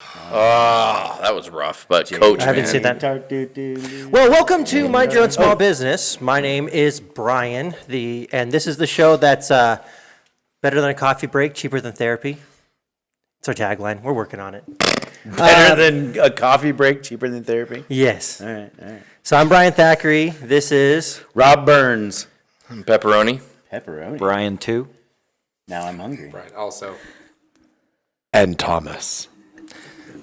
Oh, that was rough. But Coach, I haven't man. seen that. Well, welcome to Mind Your Own Small Business. My name is Brian, and this is the show that's better than a coffee break, cheaper than therapy. It's our tagline. We're working on it. Better than a coffee break, cheaper than therapy. Yes. All right. So I'm Brian Thackeray. This is Rob Burns. Pepperoni. Pepperoni. Brian too. Now I'm hungry. Right, also. And Thomas.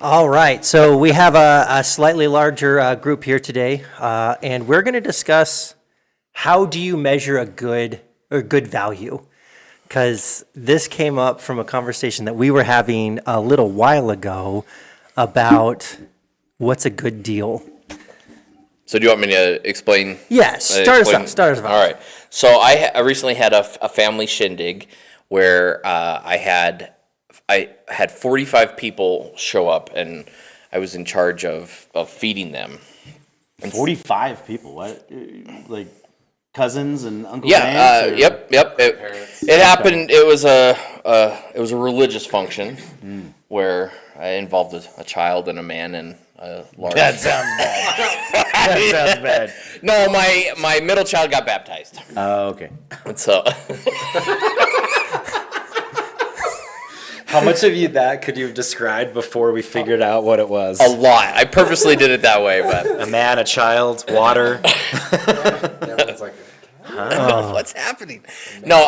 all right. So we have a slightly larger group here today, and we're going to discuss how do you measure a good value. Because this came up from a conversation that we were having a little while ago about what's a good deal. So do you want me to explain? Yes, start us off. All right. So I recently had a family shindig where I had 45 people show up, and I was in charge of feeding them. 45 people. What? Like cousins and uncles? Yeah. aunts, or- Yep. It happened. It was a religious function where I involved a child and a man and a large. That sounds bad. That sounds bad. No, my middle child got baptized. Oh, okay. And so How much of you that could you have described before we figured out what it was? a lot. I purposely did it that way, but A man, a child, water. Everyone's like, what's happening? No,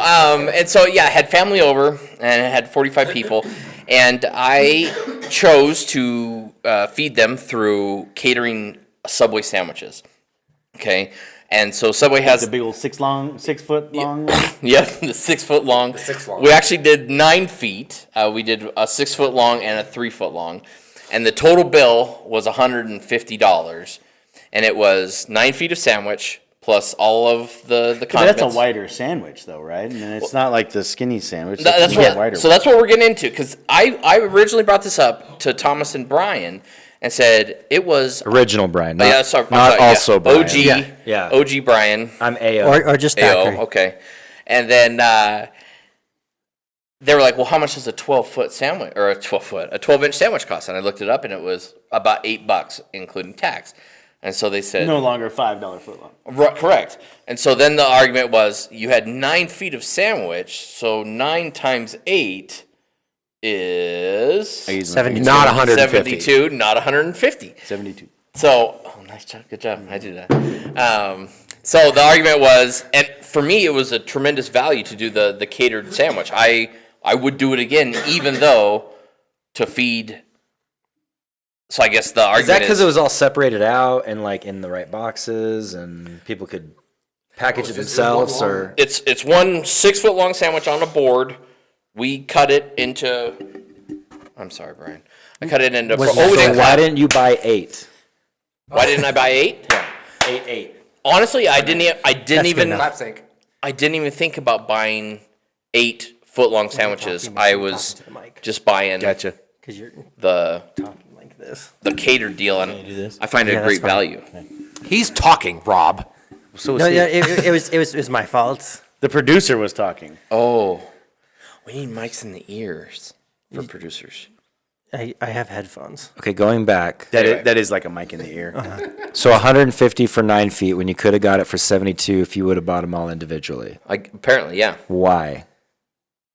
and so yeah, I had family over and I had 45 people, and I chose to feed them through catering Subway sandwiches. Okay, and so Subway has The big old 6 foot long. Yep, the 6 foot long. We actually did 9 feet. We did a 6 foot long and a 3 foot long, and the total bill was $150, and it was 9 feet of sandwich plus all of the But condiments. that's a wider sandwich, though, right? I mean, it's not like the skinny sandwich. That's it's a what. wider So that's what we're getting into, because I originally brought this up to Thomas and Brian and said it was. Original Brian. Not, Yeah, sorry, I'm not sorry, yeah. also Brian. OG. Yeah. OG Brian. I'm AO. Or just Thackeray. AO. Okay, and then they were like, "Well, how much does a 12-foot sandwich or a 12-inch sandwich cost?" And I looked it up, and it was about $8, including tax. And so they said, no longer $5 foot long. Correct. And so then the argument was you had 9 feet of sandwich, so 9 times 8 is 72. Not 150. 72, not 150. 72. So, nice job, good job. I did that. So the argument was, and for me, it was a tremendous value to do the catered sandwich. I would do it again, even though to feed. So I guess the argument Is that because it was all separated out and like in the right boxes and people could package it themselves, or It's one 6 foot long sandwich on a board. We cut it into. I'm sorry, Brian. I cut it into. Was we that- didn't why cut. didn't you buy 8? Why didn't I buy 8? 8. Honestly, I didn't. I didn't That's good even. enough. clap sync. I didn't even think about buying 8 foot long sandwiches. talking, I talking was to the mic. just buying Gotcha. Because you're the talking like this. catered deal, and do this? I find it Yeah, a great that's fine. value. He's talking, Rob. So was No, he. yeah, it was my fault. The producer was talking. Oh, we need mics in the ears for producers. I have headphones. Okay, going back. That is like a mic in the ear. So 150 for 9 feet when you could have got it for 72 if you would have bought them all individually. Apparently, yeah. Why?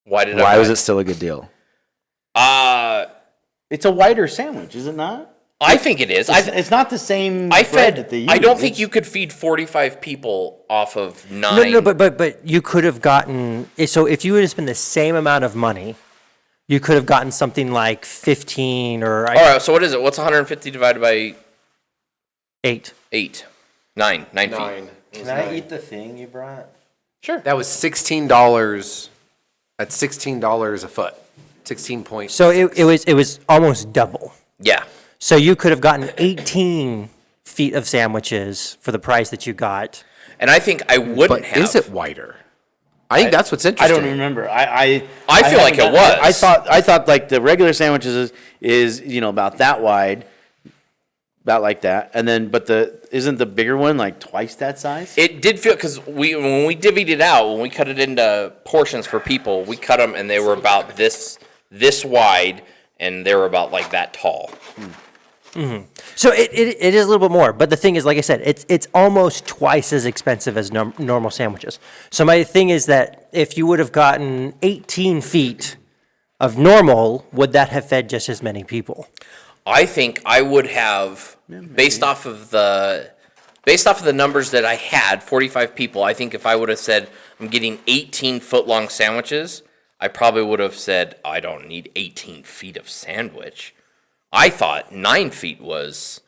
Why did I? Why buy was it still a good deal? It's a wider sandwich, is it not? I think it is. It's not the same I bread fed. that they use. I don't think It's- you could feed 45 people off of 9. No, but you could have gotten. So if you would have spent the same amount of money, you could have gotten something like 15 or All right. So what is it? What's 150 divided by 8. 8? 9 feet. 9. Can I eat the thing you brought? Sure. That was $16. That's $16 a foot. 16 points. So it was almost double. Yeah. So you could have gotten 18 feet of sandwiches for the price that you got. And I think I wouldn't But have. is it wider? I think that's what's I interesting. don't remember. I feel like haven't it gotten- was. I thought like the regular sandwiches is about that wide, about like that, and then but isn't the bigger one like twice that size? It did feel, because when we divvied it out, when we cut it into portions for people, we cut them and they were about this wide and they were about like that tall. So it is a little bit more, but the thing is, like I said, it's almost twice as expensive as normal sandwiches. So my thing is that if you would have gotten 18 feet of normal, would that have fed just as many people? I think I would have, based off of the numbers that I had, 45 people. I think if I would have said I'm getting 18-foot-long sandwiches, I probably would have said I don't need 18 feet of sandwich. I thought 9 feet was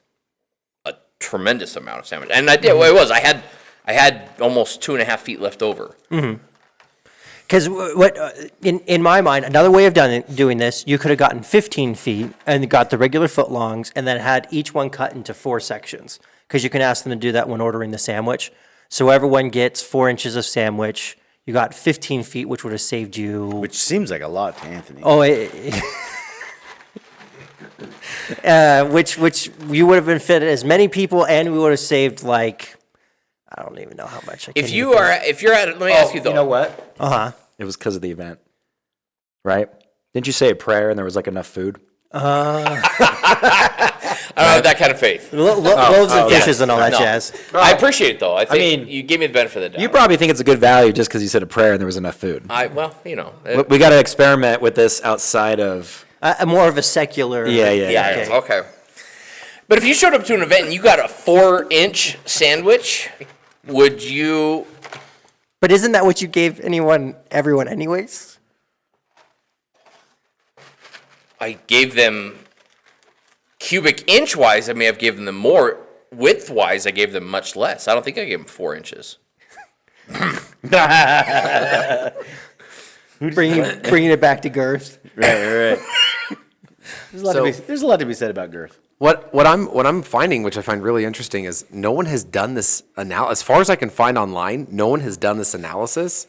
a tremendous amount of sandwich, and I did. Well, it was. I had almost 2.5 feet left over. Because what in my mind, another way of doing this, you could have gotten 15 feet and got the regular footlongs, and then had each one cut into 4 sections. Because you can ask them to do that when ordering the sandwich. So everyone gets 4 inches of sandwich. You got 15 feet, which would have saved you. Which seems like a lot to Anthony. Which you would have been fed as many people, and we would have saved like, I don't even know how much. If you're at, let me ask you though. You know what? Uh-huh. It was because of the event, right? Didn't you say a prayer and there was like enough food? I don't have that kind of faith. Loaves and fishes and all that No. jazz. I appreciate it though. I think mean, you gave me the benefit of the doubt. You probably think it's a good value just because you said a prayer and there was enough food. Well, you know. We got to experiment with this outside of. More of a secular. Yeah. Yeah, okay. But if you showed up to an event and you got a 4-inch sandwich, would you? But isn't that what you gave everyone anyways? I gave them cubic inch wise. I may have given them more. Width wise, I gave them much less. I don't think I gave them 4 inches. Bringing it back to girth. Right. There's a lot to be said about girth. What I'm finding, which I find really interesting, is no one has done this analysis. As far as I can find online, no one has done this analysis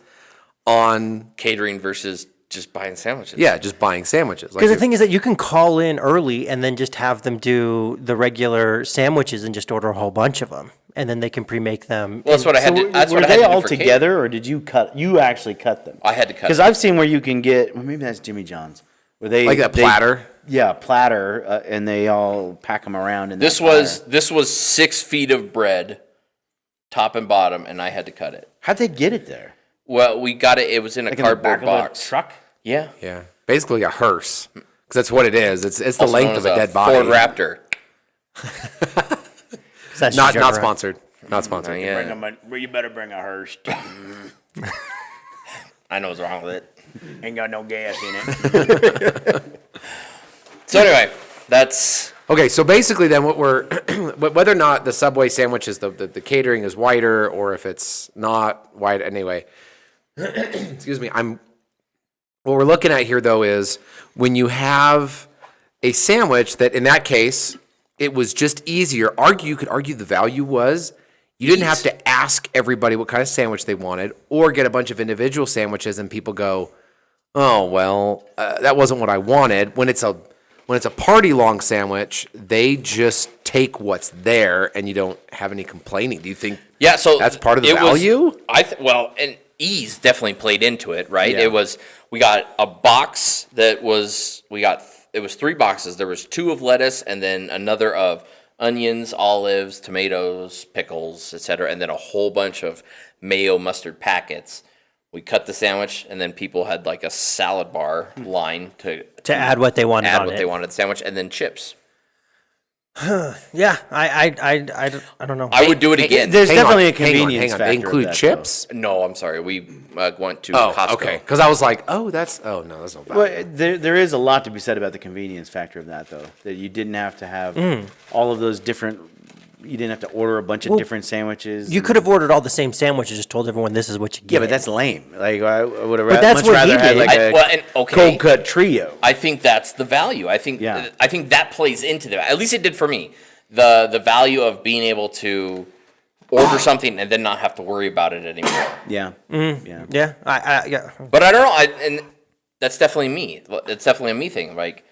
on Catering versus just buying sandwiches. just buying sandwiches. Because the thing is that you can call in early and then just have them do the regular sandwiches and just order a whole bunch of them, and then they can pre-make them. Well, that's what I had to. That's were what I had they to do all for catering. together, or did you cut? You actually cut them. I had to cut Because them. I've seen where you can get. Well, maybe that's Jimmy John's. Where they Like a platter? Yeah, platter, and they all pack them around. In This that platter. was 6 feet of bread, top and bottom, and I had to cut it. How'd they get it there? Well, we got it. It was in a Like in the cardboard back of a box. truck. Yeah. Yeah, basically a hearse, because that's what it is. It's the Also length known of as a dead body. Ford Raptor. That's Not just around. sponsored. Not sponsored. Yeah. You better bring a hearse. I know what's wrong with it. Ain't got no gas in it. So anyway, that's Okay, so basically then what we're, whether or not the Subway sandwich is the catering is whiter, or if it's not white, anyway, excuse me, what we're looking at here though is when you have a sandwich that in that case, it was just easier, you could argue the value was, you didn't have to ask everybody what kind of sandwich they wanted, or get a bunch of individual sandwiches and people go, oh, well, that wasn't what I wanted. When it's a party long sandwich, they just take what's there and you don't have any complaining. Do you think yeah. So that's part of the it was- value? well, and ease definitely played into it, right? Yeah. We got a box it was 3 boxes. There was 2 of lettuce and then another of onions, olives, tomatoes, pickles, etc., and then a whole bunch of mayo mustard packets. We cut the sandwich, and then people had like a salad bar line to add what they wanted add on what it. they wanted, sandwich, and then chips. Yeah, I don't know. I would do it again. There's Hang on, definitely a hang on, convenience hang on. factor. They of include that, chips? No, I'm sorry. We went to Oh, Costco. okay. Because I was like, oh, no, that's no value. Well, there is a lot to be said about the convenience factor of that, though. That you didn't have to have all of those different. You didn't have to order a bunch of different sandwiches. You could have ordered all the same sandwiches, just told everyone this is what you get. Yeah, but that's lame. Like I would have that's much what rather he had did. like a cold cut trio. I think that's the value. I think Yeah. I think that plays into that. At least it did for me. The value of being able to order something and then not have to worry about it anymore. Yeah. Yeah. Yeah, yeah. But I don't know. And that's definitely me. It's definitely a me thing. Like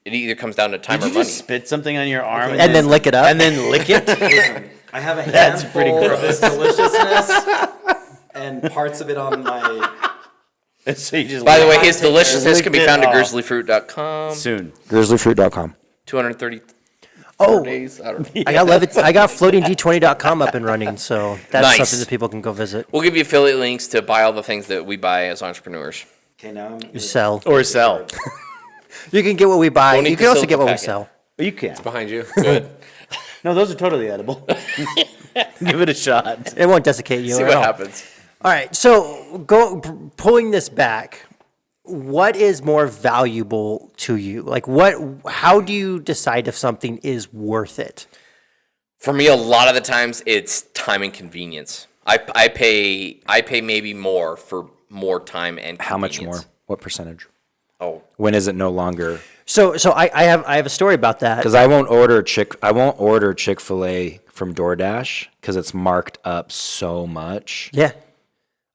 it either comes down to time Did or you money. just spit something on your arm And then lick it up? And then lick it? I have a That's pretty handful gross. of this deliciousness and parts of it on my So you just By the way, his deliciousness can be licked it found at off. grizzlyfruit.com. soon. Grizzlyfruit.com. 230 Oh, days. I don't know. I got floatingd20.com up and running, so that's Nice. something that people can go visit. We'll give you affiliate links to buy all the things that we buy as entrepreneurs. Okay, now You sell. or sell. You can get what we buy. Don't eat You the can also silica get what we packet. sell. You can. Behind you. Good. No, those are totally edible. Give it a shot. It won't desiccate you See at what all. happens. All right, so pulling this back, what is more valuable to you? Like how do you decide if something is worth it? For me, a lot of the times it's time and convenience. I pay maybe more for more time and How much convenience. more? What percentage? Oh, When is it no longer? So I have a story about that. Because I won't order Chick-fil-A from DoorDash because it's marked up so much. Yeah.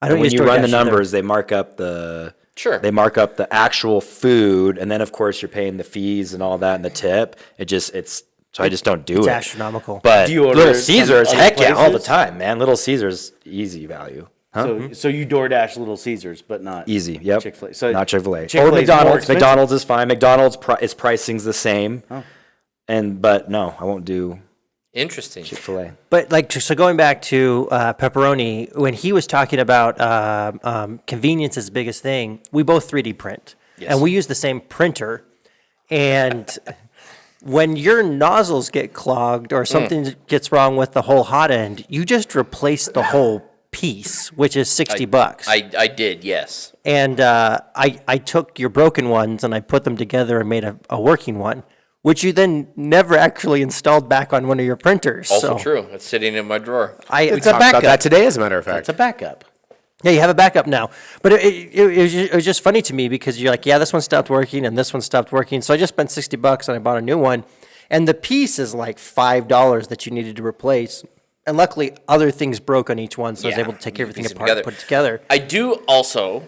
I don't When use you run the DoorDash either. numbers, they mark up the Sure. They mark up the actual food, and then of course you're paying the fees and all that and the tip. So I just don't do It's it. astronomical. But Do you order Little it from Caesars, other heck yeah, all the places? time, man. Little Caesars, easy value. So you DoorDash Little Caesars, but not Easy, yep. Chick-fil-A. So not Chick-fil-A. Chick-fil-A Or is more McDonald's. expensive. McDonald's is fine. McDonald's its pricing's the same. But no, I won't do interesting. Chick-fil-A. But so going back to pepperoni, when he was talking about convenience is the biggest thing, we both 3D print, Yes. and we use the same printer. And when your nozzles get clogged or something gets wrong with the whole hot end, you just replace the whole piece, which is $60. I did, yes. And I took your broken ones and I put them together and made a working one, which you then never actually installed back on one of your printers. Also so true. It's sitting in my drawer. It's Talked a about backup. that today, as a matter of fact. it's a backup. Yeah, you have a backup now. But it was just funny to me because you're like, yeah, this one stopped working and this one stopped working. So I just spent $60 and I bought a new one. And the piece is like $5 that you needed to replace. And luckily, other things broke on each one, so I was Yeah, able to take you everything piece them apart and together. put it together. I do also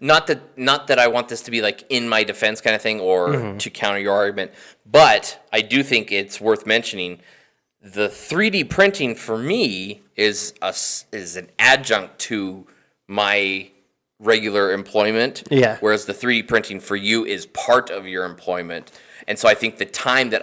not that I want this to be like in my defense kind of thing or to counter your argument, but I do think it's worth mentioning the 3D printing for me is an adjunct to my regular employment. Yeah. Whereas the 3D printing for you is part of your employment. And so I think the time that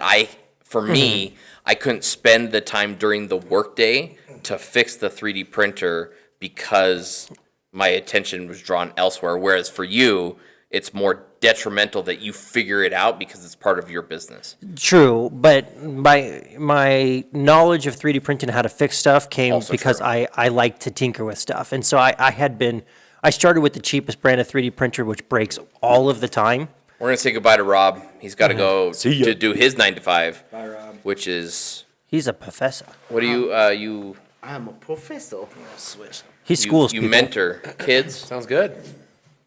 for me, I couldn't spend the time during the workday to fix the 3D printer because my attention was drawn elsewhere. Whereas for you, it's more detrimental that you figure it out because it's part of your business. True, but my knowledge of 3D printing and how to fix stuff came Also because true. I like to tinker with stuff. And so I started with the cheapest brand of 3D printer, which breaks all of the time. We're going to say goodbye to Rob. He's got to go ya. to do his 9 to 5. Bye, Rob. Which is, He's a professor. what do you I'm a professor. Switch. He schools you people. mentor kids? Sounds good.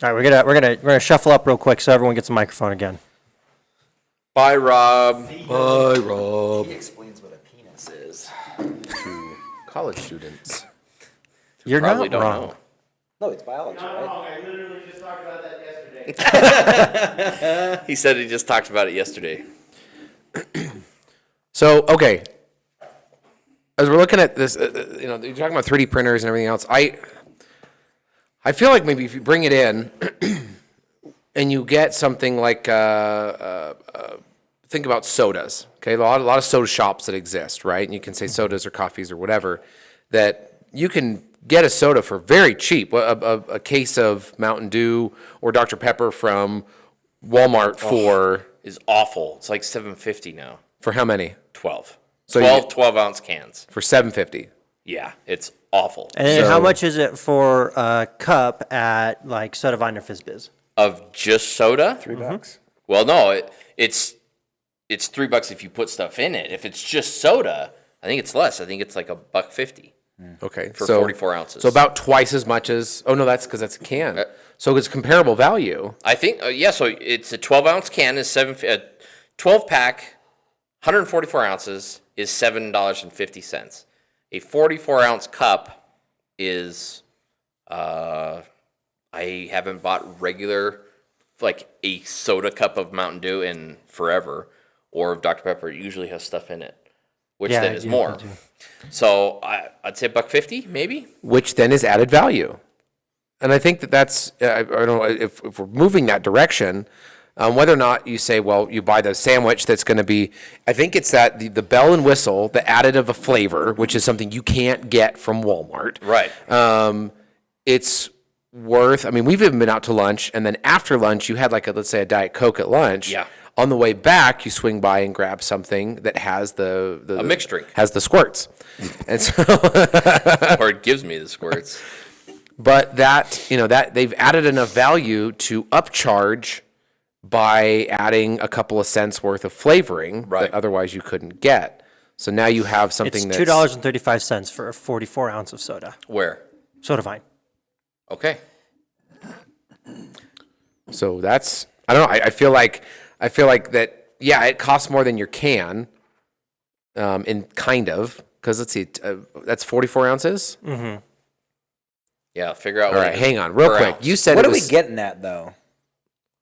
All right, we're gonna shuffle up real quick so everyone gets a microphone again. Bye, Rob. He explains what a penis is. College students. You're Probably not don't wrong. know. No, it's biology, right? He said he just talked about it yesterday. So, okay. As we're looking at this, you're talking about 3D printers and everything else. I feel like maybe if you bring it in and you get something like, think about sodas, okay? A lot of soda shops that exist, right? And you can say sodas or coffees or whatever, that you can get a soda for very cheap. A case of Mountain Dew or Dr. Pepper from Walmart Is awful. It's like $7.50 now. for how many? 12. So 12-ounce cans. For $7.50. Yeah, it's awful. And then how So- much is it for a cup at like Soda Vine or FizzBiz? Of just soda? $3. Well, no, it's $3 if you put stuff in it. If it's just soda, I think it's less. I think it's like $1.50. Okay. For 44 ounces. So about twice as much as, oh no, that's because that's a can. So it's comparable value. I think, so it's a 12-ounce can is 12-pack, 144 ounces is $7.50. A 44-ounce cup is, I haven't bought regular, like a soda cup of Mountain Dew in forever, or of Dr. Pepper. It usually has stuff in it, which Yeah, then I is do, more. I do. So I'd say $1.50 maybe. Which then is added value. And I think that's, I don't know, if we're moving that direction, whether or not you say, well, you buy the sandwich that's going to be, I think it's that the bell and whistle, the additive of flavor, which is something you can't get from Walmart. Right. It's worth, I mean, we've even been out to lunch, and then after lunch, you had like let's say a Diet Coke at lunch. Yeah. On the way back, you swing by and grab something that has the A mixed drink. has the squirts. And so, Or it gives me the squirts. but that, that they've added enough value to upcharge by adding a couple of cents worth of flavoring Right. that otherwise you couldn't get. So now you have It's something that's $2.35 for a 44 ounce of soda. Where? Soda Vine. Okay. So that's, I don't know. I feel like that. Yeah, it costs more than your can. In kind of, because let's see, that's 44 ounces. Yeah, figure out. All what right, it is hang on, real per quick. ounce. You said What it are we was, getting at though?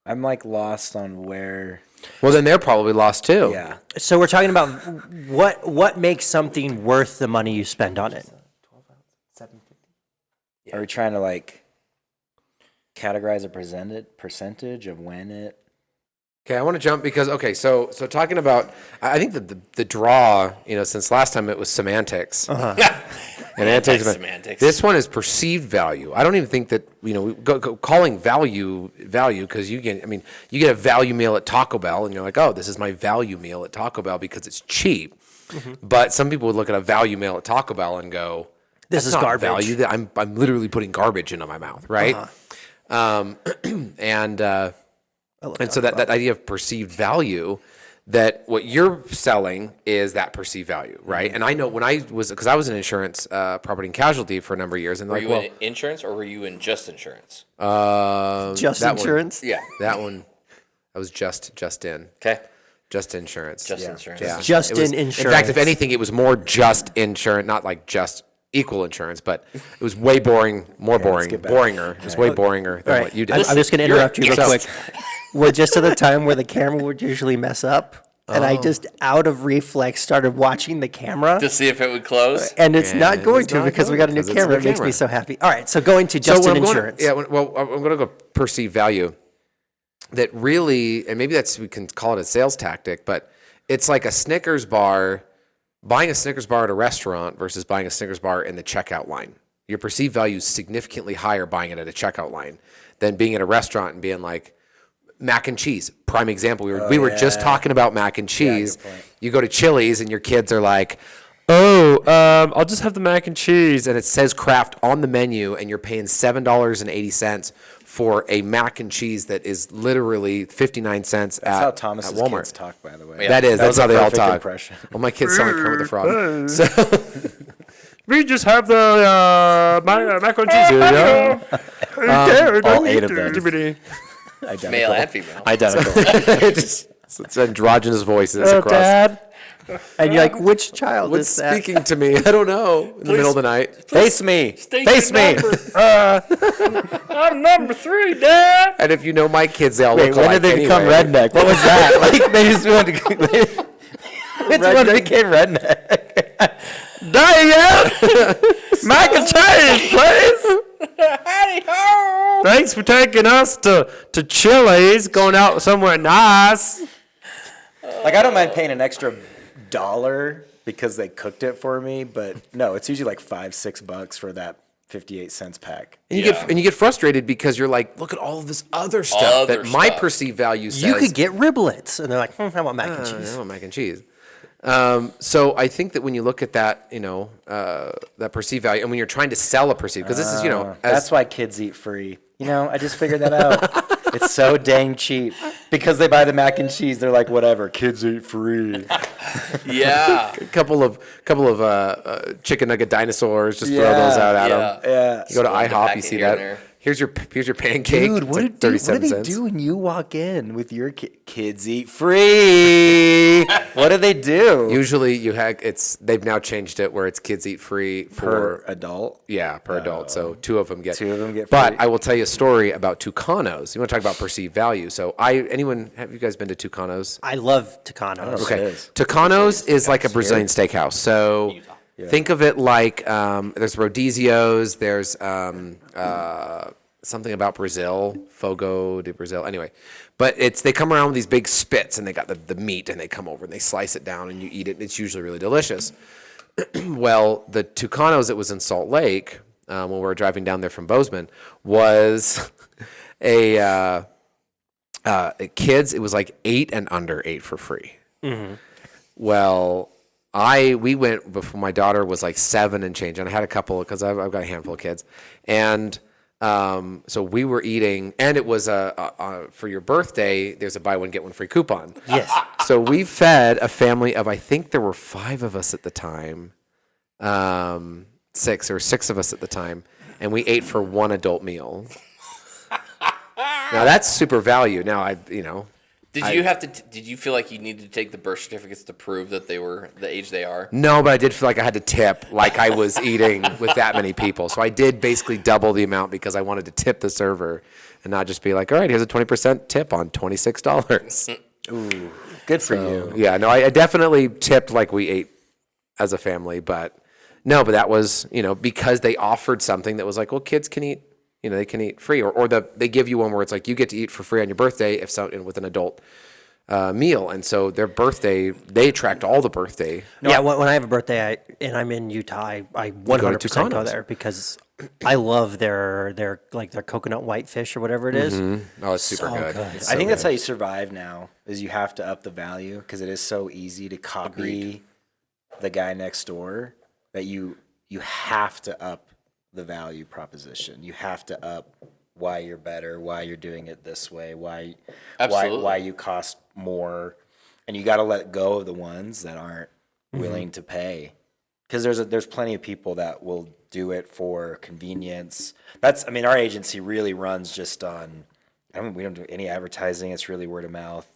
I'm like lost on where. well, then they're probably lost too. Yeah. So we're talking about what makes something worth the money you spend on it. Are we trying to like categorize a percentage of when it? Okay, I want to jump because so talking about, I think that the draw, since last time it was semantics. And antics, Semantics. This one is perceived value. I don't even think that we go calling value because you get a value meal at Taco Bell and you're like, oh, this is my value meal at Taco Bell because it's cheap. But some people would look at a value meal at Taco Bell and go, This "That's is not garbage." value. That I'm literally putting garbage into my mouth, right?" And so that idea of perceived value, that what you're selling is that perceived value, right? And I know when because I was in insurance, property and casualty for a number of years, and Were like, you well, in insurance or were you in just insurance? Just that one. insurance? Yeah. that one, I was just in. Okay. Just insurance. Just insurance. Yeah. Just It was- in In fact, insurance. if anything, it was more just insurance, not like just equal insurance, but it was way boring, more boring, get back. boringer. It was way boringer than All what right, you did. I'm just going to interrupt you real So- quick. We're just to the time where the camera would usually mess up, and I just out of reflex started watching the camera, To see if it would close. and it's not And going it's to not because we going got a new because it's a camera. It new makes me camera. so happy. All right, so going to So just when in I'm going insurance. I'm going to go perceived value. That really, and maybe we can call it a sales tactic, but it's like a Snickers bar, buying a Snickers bar at a restaurant versus buying a Snickers bar in the checkout line. Your perceived value is significantly higher buying it at a checkout line than being at a restaurant and being like, mac and cheese. Prime example. We were just talking about mac and cheese. good point. You go to Chili's and your kids are like, "Oh, I'll just have the mac and cheese," and it says Kraft on the menu, and you're paying $7.80 for a mac and cheese that is literally 59 cents That's how at Thomas's Walmart. kids talk, by the way. That's That's how a they all perfect talk. impression. Well, my kids sound like Kermit the Frog. So we just have the mac and cheese here, yeah. All 8 of them. Male and female. Identical. It's androgynous voices across. Dad. And you're like, which child What's is that? speaking to me? I don't know. In the middle of the night. Face me. State Face your me. number. I'm number 3, Dad. And if you know my kids, they all Wait, look when alike did they become anyway. redneck? What was that? Like they just went. Which one became redneck? Diane! Mac and cheese, please! Thanks for taking us to Chili's, going out somewhere nice. Like I don't mind paying an extra $1 because they cooked it for me, but no, it's usually like $5-6 for that 58 cents pack. And you Yeah. get frustrated because you're like, look at all of this other stuff Other that my stuff. perceived value says. You could get riblets. And they're like, I want mac and cheese. I want mac and cheese. So I think that when you look at that, that perceived value, and when you're trying to sell a perceived, because this is, That's why kids eat free. I just figured that out. It's so dang cheap because they buy the mac and cheese. They're like, whatever, kids eat free. Yeah. a couple of chicken nugget dinosaurs, just throw those out at them. Yeah. You go to Split the IHOP, you packet see here and that. there. Here's your pancake. Dude, It's what, like do 37 they cents. do when you walk in with your kids eat free? What do they do? Usually they've now changed it where it's kids eat free Per for adult? per adult. So two of them get But free. I will tell you a story about Tucanos. You want to talk about perceived value? So have you guys been to Tucanos? I love Tucanos. Okay. It is. Tucanos is like a Brazilian steakhouse. So think of it like there's Rodizio's, there's something about Brazil, Fogo de Brazil. Anyway, but they come around with these big spits, and they got the meat, and they come over and they slice it down, and you eat it. And it's usually really delicious. Well, the Tucanos that was in Salt Lake when we were driving down there from Bozeman was a kids. It was like 8 and under ate for free. Well, we went before my daughter was like 7 and change, and I had a couple because I've got a handful of kids, and so we were eating, and it was for your birthday. There's a buy one get one free coupon. Yes. So we fed a family of, I think there were 5 of us at the time, 6 of us at the time, and we ate for one adult meal. Now that's super value. Now Did you feel like you needed to take the birth certificates to prove that they were the age they are? No, but I did feel like I had to tip like I was eating with that many people. So I did basically double the amount because I wanted to tip the server and not just be like, all right, here's a 20% tip on $26. Ooh, good for you. Yeah, no, I definitely tipped like we ate as a family, but that was, because they offered something that was like, well, kids can eat, they can eat free, or they give you one where it's like you get to eat for free on your birthday with an adult meal, and so their birthday, they tracked all the birthday. Yeah, when I have a birthday and I'm in Utah, I 100% go Tucanos. there because I love their coconut whitefish or whatever it is. Oh, it's super So good. good. It's I so think that's good. how you survive now. Is you have to up the value because it is so easy to copy the guy next door that you have to up the value proposition. You have to up why you're better, why you're doing it this way, why you cost more, and you got to let go of the ones that aren't willing to pay. Because there's plenty of people that will do it for convenience. Our agency really runs just on. We don't do any advertising. It's really word of mouth,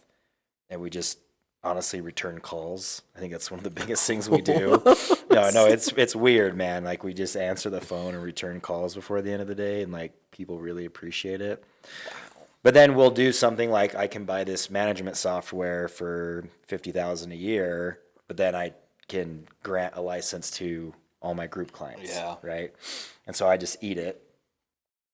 and we just honestly return calls. I think that's one of the biggest things we do. No, it's weird, man. Like we just answer the phone and return calls before the end of the day, and like people really appreciate it. But then we'll do something like I can buy this management software for $50,000 a year, but then I can grant a license to all my group clients. Yeah. Right. And so I just eat it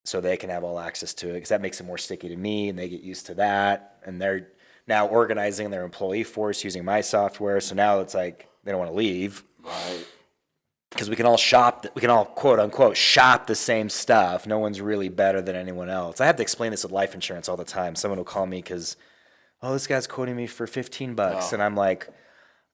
so they can have all access to it because that makes it more sticky to me and they get used to that. And they're now organizing their employee force using my software. So now it's like they don't want to leave. Right. Because we can all quote unquote shop the same stuff. No one's really better than anyone else. I have to explain this with life insurance all the time. Someone will call me because, this guy's quoting me for $15. And I'm like,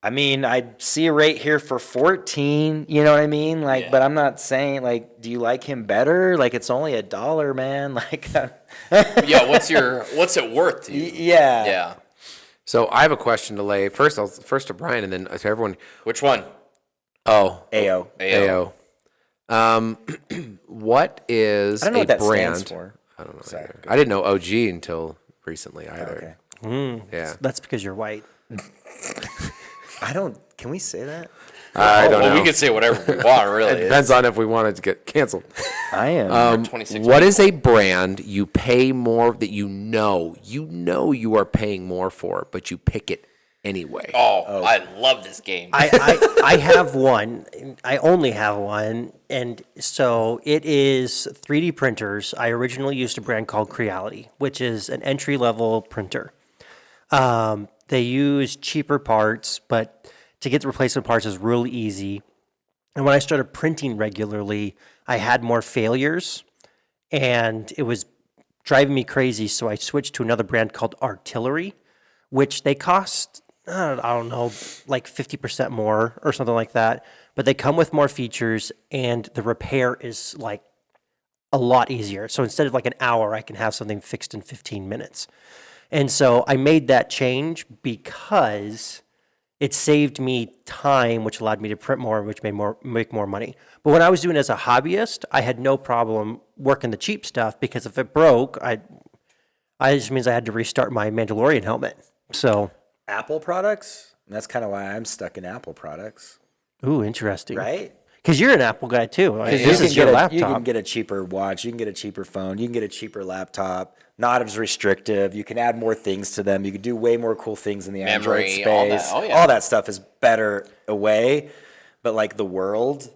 I see a rate here for 14, you know what I mean? Like, but I'm not saying like, do you like him better? Like, it's only $1, man. Like, Yeah, what's it worth to you? yeah. Yeah. So I have a question to lay first to Brian and then to everyone. Which one? Oh, AO. AO. What is I don't know a what that brand? stands for. I don't know. Sorry. Either. I didn't know OG until recently either. Okay. Yeah. That's because you're white. Can we say that? I don't know. We can say whatever we want, really. It depends on if we wanted to get canceled. I am. 26 What is a brand you pay more that you know you are paying more for, but you pick it anyway? Oh, I love this game. I have one. I only have one, and so it is 3D printers. I originally used a brand called Creality, which is an entry-level printer. They use cheaper parts, but to get the replacement parts is really easy. And when I started printing regularly, I had more failures, and it was driving me crazy. So I switched to another brand called Artillery, which they cost, I don't know, like 50% more or something like that. But they come with more features, and the repair is like a lot easier. So instead of like an hour, I can have something fixed in 15 minutes. And so I made that change because it saved me time, which allowed me to print more, which make more money. But when I was doing it as a hobbyist, I had no problem working the cheap stuff because if it broke, I just means I had to restart my Mandalorian helmet. So, Apple products? And that's kind of why I'm stuck in Apple products. ooh, interesting. Right? Because you're an Apple guy too. Like, You this can is your get laptop. You can get a cheaper watch. You can get a cheaper phone. You can get a cheaper laptop. Not as restrictive. You can add more things to them. You can do way more cool things in the Android Memory, all that. space. Oh, yeah. All that stuff is better away. But like the world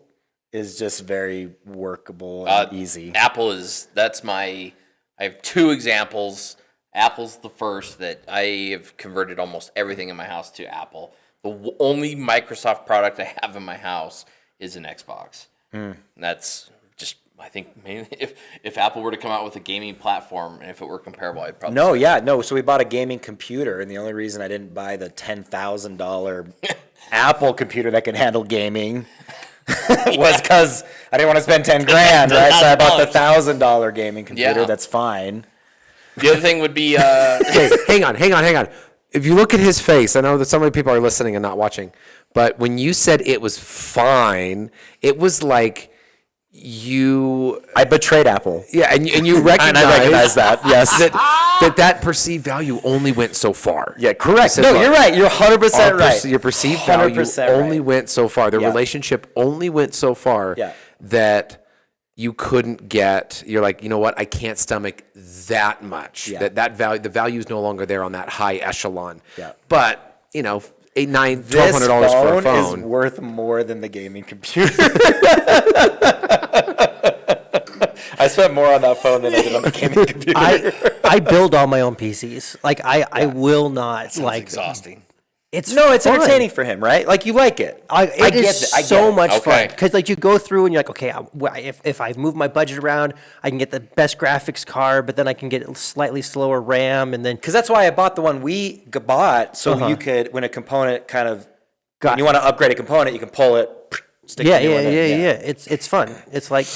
is just very workable and easy. Apple I have two examples. Apple's the first that I have converted almost everything in my house to Apple. The only Microsoft product I have in my house is an Xbox. And that's just, I think, mainly if Apple were to come out with a gaming platform and if it were comparable, I'd probably No. So we bought a gaming computer, and the only reason I didn't buy the $10,000 Apple computer that can handle gaming was because I didn't want to spend 10 grand, right? So I bought the $1,000 gaming computer. Yeah. That's fine. The other thing would be, Hey, hang on. If you look at his face, I know that so many people are listening and not watching, but when you said it was fine, it was like I betrayed Apple. yeah, and you recognize, And I recognize that, yes. that perceived value only went so far. Yeah, correct. Said, No, look, you're right. You're 100% right. Your perceived value 100% only right. went so far. The Yeah. relationship only went so far Yeah. that you couldn't get. You're like, you know what? I can't stomach that much. Yeah. That value, the value is no longer there on that high echelon. Yeah. But you know, $800, $900, This $1,200 for a phone phone. is worth more than the gaming computer. I spent more on that phone than I did on the gaming computer. I build all my own PCs. Like I will not it's like exhausting. it's it's fun. entertaining for him, right? Like you like it. It is so much Okay. fun because like you go through and you're like, okay, if I move my budget around, I can get the best graphics card, but then I can get a slightly slower RAM, and then Because that's why I bought the one we bought, so you could, when a component kind of, when you want to upgrade a component, you can pull it, stick yeah, the new one in. It's fun. It's like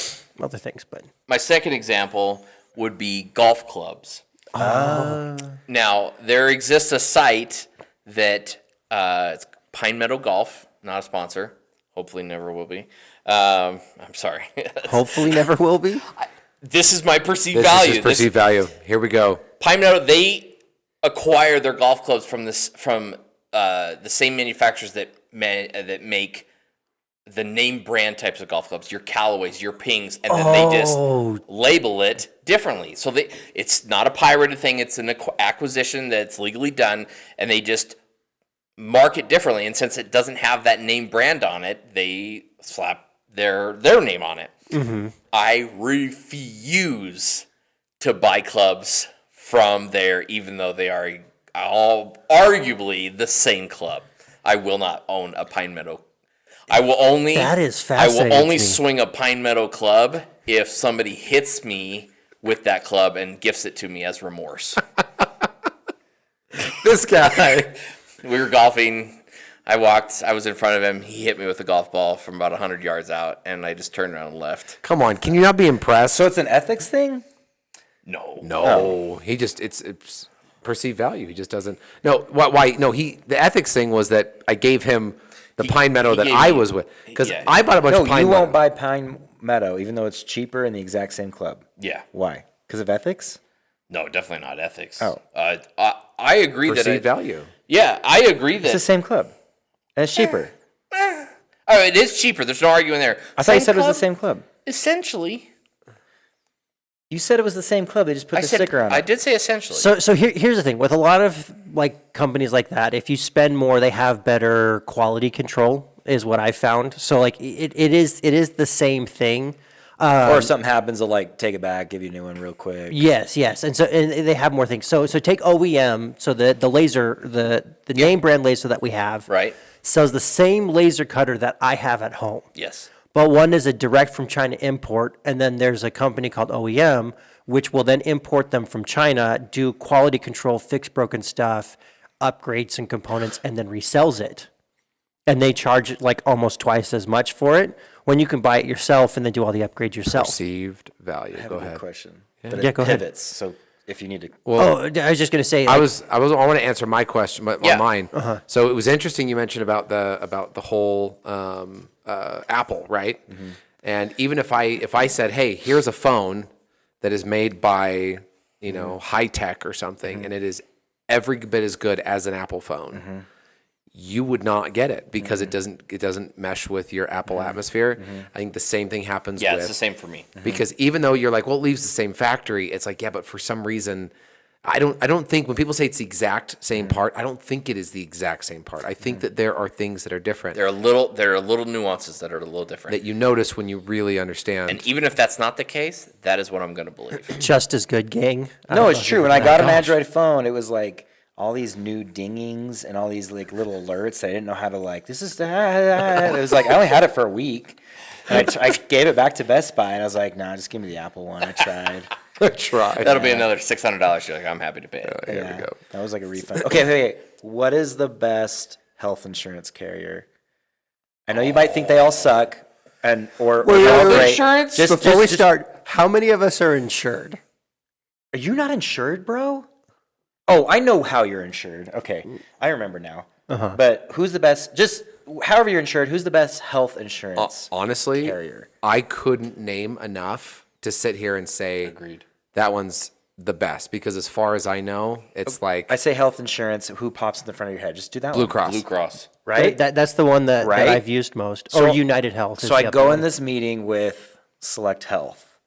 other things, but My second example would be golf clubs. Now, there exists a site that it's Pine Meadow Golf, not a sponsor. Hopefully never will be. I'm sorry. hopefully never will be. This is my perceived This value. is his perceived value. Here we go. Pine Meadow, they acquire their golf clubs from the same manufacturers that make the name brand types of golf clubs, your Callaways, your Pings, and then they just label it differently. So it's not a pirated thing; it's an acquisition that's legally done, and they just mark it differently. And since it doesn't have that name brand on it, they slap their name on it. I refuse to buy clubs from there, even though they are all arguably the same club. I will not own a Pine Meadow. I will only. That is I will fascinating only to me. swing a Pine Meadow club if somebody hits me with that club and gifts it to me as remorse. This guy. We were golfing. I was in front of him. He hit me with a golf ball from about 100 yards out, and I just turned around and left. Come on, can you not be impressed? So it's an ethics thing? No. No, he just it's perceived value. He just doesn't. No, why? No, the ethics thing was that I gave him the Pine Meadow that gave I me- was with because yeah. I bought a bunch No, of Pine you Meadow. won't buy Pine Meadow, even though it's cheaper in the exact same club. Yeah. Why? Because of ethics? No, definitely not ethics. Oh. I agree that perceived value. Yeah, I agree It's the that. same club. And it's cheaper. Oh, it is cheaper. There's no arguing there. I thought you said it was the same club. Essentially. You said it was the same club. They just put I the said, sticker on it. I did say essentially. So here's the thing with a lot of like companies like that, if you spend more, they have better quality control, is what I found. So like it is the same thing. Or if something happens, they'll like take it back, give you a new one real quick. Yes, and they have more things. So take OEM. So the laser, the name brand laser that we have, Right. sells the same laser cutter that I have at home. Yes. But one is a direct from China import, and then there's a company called OEM, which will then import them from China, do quality control, fix broken stuff, upgrade some components, and then resells it. And they charge it like almost twice as much for it when you can buy it yourself and then do all the upgrades yourself. Perceived value. I have Go a good ahead. question. But Yeah, it go ahead. pivots. So if you need to. Oh, I was just gonna say. I like, want to answer my question, Yeah. mine. So it was interesting you mentioned about the whole Apple, right? And even if I said, hey, here's a phone that is made by high tech or something, and it is every bit as good as an Apple phone, you would not get it because it doesn't mesh with your Apple atmosphere. I think the same thing happens Yeah, with it's the same for me. because even though you're like, well, it leaves the same factory, it's like, yeah, but for some reason, I don't think when people say it's the exact same part, I don't think it is the exact same part. I think that there are things that are different There are little nuances that are a little different. that you notice when you really understand. And even if that's not the case, that is what I'm going to believe. Just as good, gang. No, it's true. When I got an Android phone, it was like all these new dingings and all these like little alerts. I didn't know how to like. This is it was like I only had it for a week. And I gave it back to Best Buy, and I was like, "Nah, just give me the Apple one." I tried. Try. That'll be another $600. You're like, I'm happy to pay it. There we go. That was like a refund. Okay. What is the best health insurance carrier? I know you might think they all suck, or they're all great. insurance? Before we start, how many of us are insured? Are you not insured, bro? Oh, I know how you're insured. Okay, I remember now. But who's the best? Just however you're insured, who's the best health insurance Honestly, carrier? I couldn't name enough to sit here and say that one's the best because as far as I know, it's like I say health insurance. Who pops in the front of your head? Just do that Blue one. Cross. Blue Cross. Right? That's the one that Right? I've used most. So- or United Health. is So I the other go one. in this meeting with Select Health.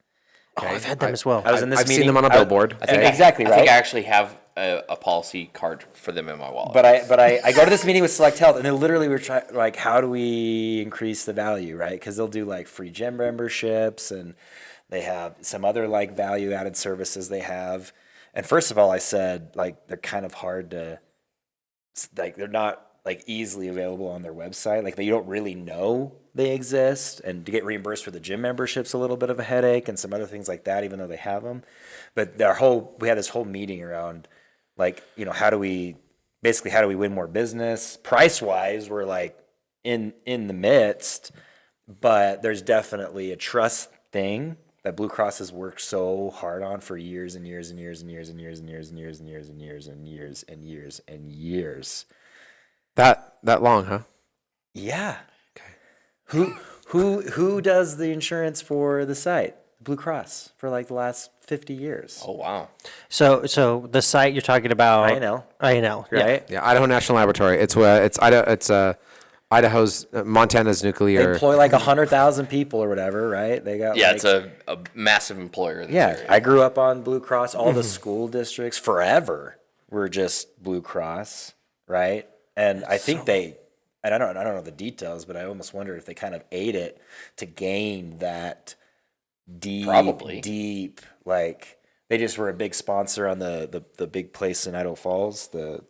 Oh, I've had them as well. I was in this I've meeting. seen them on a billboard. I think Exactly, I think right? I actually have a policy card for them in my wallet. But I go to this meeting with Select Health, and then literally we're trying like, how do we increase the value, right? Because they'll do like free gym memberships, and they have some other like value added services they have. And first of all, I said like they're kind of hard to, like they're not like easily available on their website. Like you don't really know they exist, and to get reimbursed for the gym membership's a little bit of a headache, and some other things like that, even though they have them. But we had this whole meeting around like, how do we win more business? Price wise, we're like in the midst, but there's definitely a trust thing that Blue Cross has worked so hard on for years and years and years and years and years and years and years and years and years and years and years and years. that long, huh? Yeah. Okay. Who does the insurance for the site? Blue Cross for like the last 50 years. Oh, wow. So the site you're talking about. INL. INL, yeah. Right? Yeah, Idaho National Laboratory. It's Idaho's Montana's They nuclear. employ like 100,000 people or whatever, right? They got Yeah, like, it's a massive employer. in this Yeah, area. I grew up on Blue Cross. All the school districts forever were just Blue Cross, right? And I think I don't know the details, but I almost wonder if they kind of ate it to gain that Probably. deep, like they just were a big sponsor on the big place in Idaho Falls, the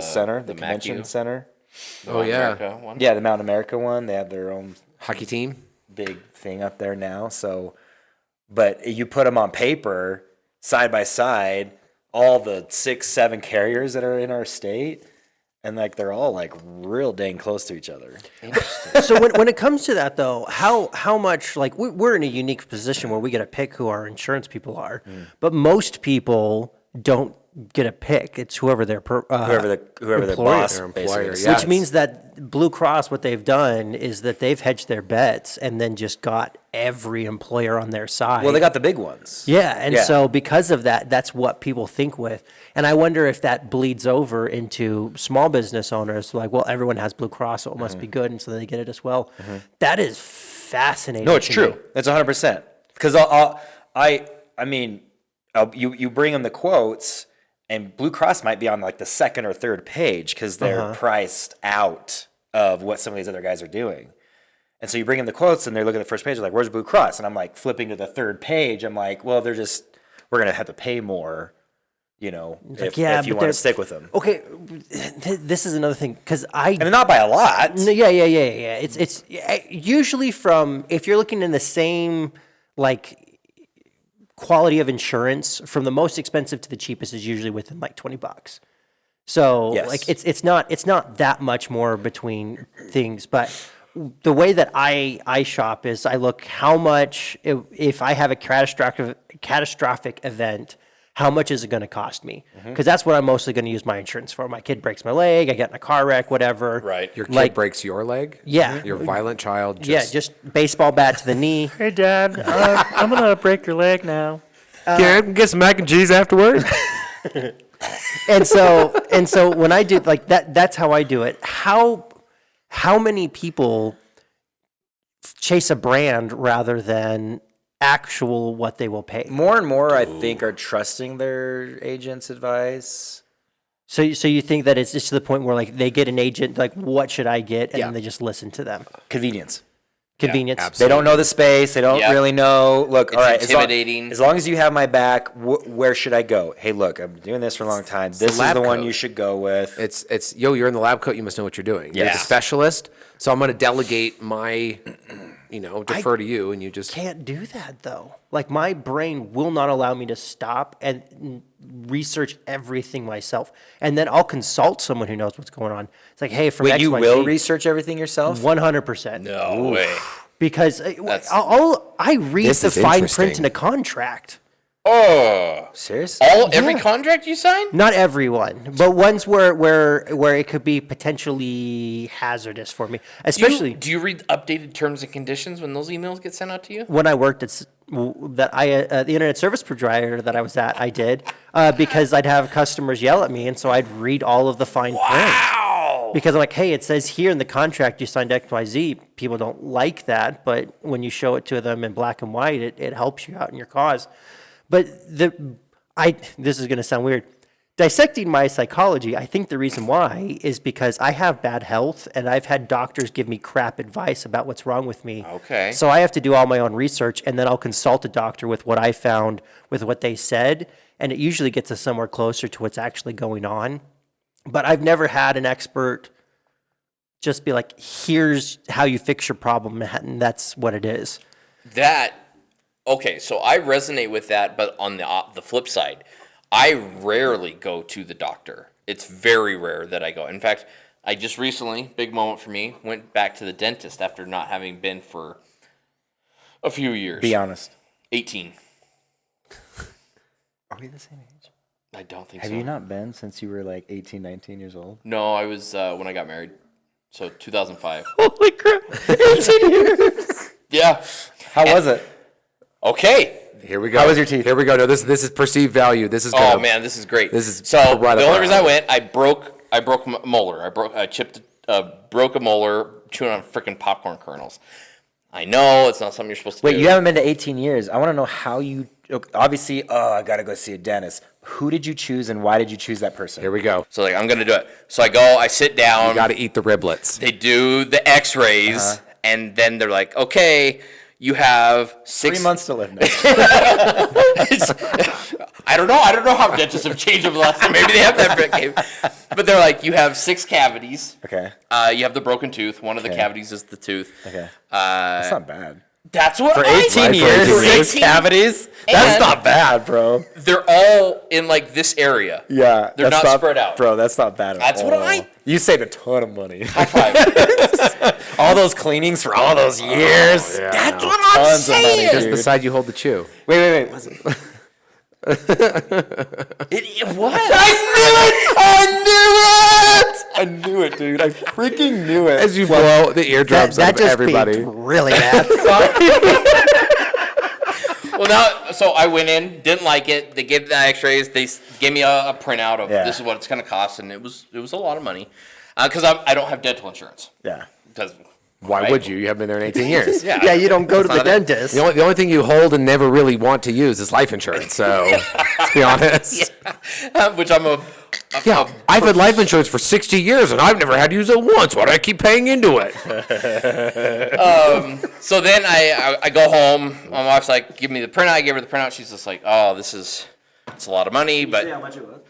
center, the convention MACU. center. Oh, yeah. America one. Yeah, the Mountain America one. They have their own Hockey team. big thing up there now. So, but you put them on paper side by side, all the 6-7 carriers that are in our state, and like they're all like real dang close to each other. So when it comes to that though, how much like we're in a unique position where we get to pick who our insurance people are, but most people don't get a pick. It's whoever their Whoever their employer. boss Their basically employer, is. yeah. Which means that Blue Cross, what they've done is that they've hedged their bets and then just got every employer on their side. Well, they got the big ones. Yeah, and Yeah. so because of that, that's what people think with. And I wonder if that bleeds over into small business owners, like, well, everyone has Blue Cross, so it must be good, and so they get it as well. That is fascinating. No, it's to true. me. It's 100%. Because you bring them the quotes, and Blue Cross might be on like the second or third page because they're priced out of what some of these other guys are doing. And so you bring them the quotes, and they look at the first page, they're like, "Where's Blue Cross?" And I'm like flipping to the third page. I'm like, "Well, we're gonna have to pay more, if you but want to they're- stick with them." Okay, this is another thing because And not by a lot. No, yeah. It's usually from if you're looking in the same like quality of insurance from the most expensive to the cheapest is usually within like $20. So Yes. like it's not that much more between things, but the way that I shop is I look how much if I have a catastrophic event. How much is it going to cost me? Because that's what I'm mostly going to use my insurance for. My kid breaks my leg, I get in a car wreck, whatever. Right. Your kid Like- breaks your leg? Yeah. Your violent child Yeah, just baseball bat to the knee. Hey, Dad, I'm gonna break your leg now. get some mac and cheese afterward? And so when I do like that, that's how I do it. How many people chase a brand rather than actual what they will pay. More and more, I think, are trusting their agent's advice. So you think that it's just to the point where like they get an agent, like what should I get, and Yeah. then they just listen to them. Convenience. Convenience. They don't know the space. They don't Yeah. really know. Look, all right. intimidating. As long as you have my back, where should I go? Hey, look, I've been doing this for a long time. This is lab the one coat. you should go with. It's yo, you're in the lab coat, you must know what you're doing. You're the Yeah. specialist, so I'm going to delegate my, defer to you, and you just. Can't do that though. Like my brain will not allow me to stop and research everything myself, and then I'll consult someone who knows what's going on. It's like, hey, from Wait, you XYZ, will research everything yourself? 100%. No way. Because I read This the is fine interesting. print in a contract. Oh, Seriously? every contract you sign? Not everyone, but ones where it could be potentially hazardous for me, especially Do you read updated terms and conditions when those emails get sent out to you? when I worked at the internet service provider that I was at. I did because I'd have customers yell at me, and so I'd read all of the fine print. Wow. Because I'm like, hey, it says here in the contract you signed XYZ. People don't like that, but when you show it to them in black and white, it helps you out in your cause. But this is going to sound weird. Dissecting my psychology, I think the reason why is because I have bad health and I've had doctors give me crap advice about what's wrong with me. Okay. So I have to do all my own research, and then I'll consult a doctor with what I found, with what they said, and it usually gets us somewhere closer to what's actually going on. But I've never had an expert just be like, here's how you fix your problem, and that's what it is. Okay, so I resonate with that, but on the flip side, I rarely go to the doctor. It's very rare that I go. In fact, I just recently, big moment for me, went back to the dentist after not having been for a few years. Be honest. 18. Are we the same age? I don't think Have so. you not been since you were like 18, 19 years old? No, I was when I got married. So 2005. Holy crap! 18 years. Yeah. How was it? Okay. Here we go. How was your teeth? Here we go. No, this is perceived value. This is. Oh gonna- man, this is great. This is so right the up only our reason I alley. went, I broke a molar. Broke a molar chewing on freaking popcorn kernels. I know it's not something you're supposed to Wait, do. you haven't been to 18 years. I want to know how you. Obviously, I got to go see a dentist. Who did you choose and why did you choose that person? Here we go. So like I'm gonna do it. So I go, I sit down. You got to eat the riblets. They do the X-rays, and then they're like, okay, you have 6 3 months to live now. I don't know. I don't know how dentists have changed over the last time. Maybe they have that brick cave. But they're like, you have 6 cavities. Okay. You have the broken tooth. One of the Okay. cavities is the tooth. Okay. That's not bad. That's what For I 18 thought. years, For 6 18 cavities? That's And- not bad, bro. They're all in like this area. Yeah. They're that's not spread out. Bro, that's not bad at That's all. what I- You saved a ton of money. High five. all those cleanings for all those years. That's what I'm Tons of money, saying. Just the side you hold the chew. Wait. What? I knew it, dude. I freaking knew it. As you blow the eardrums out of everybody. peaked really bad. Well, now, so I went in, didn't like it. They gave the X-rays. They gave me a printout of Yeah. this is what it's going to cost, and it was a lot of money because I don't have dental insurance. Yeah. Because Why would you? You haven't been there in 18 years. Yeah, you don't go to the not a- dentist. The only thing you hold and never really want to use is life insurance. So, let's be honest. Which I'm a Yeah, I've had life insurance for 60 years and I've never had to use it once. Why do I keep paying into it? So then I go home. My wife's like, give me the printout. I gave her the printout. She's just like, oh, it's a lot of money. But How much it was?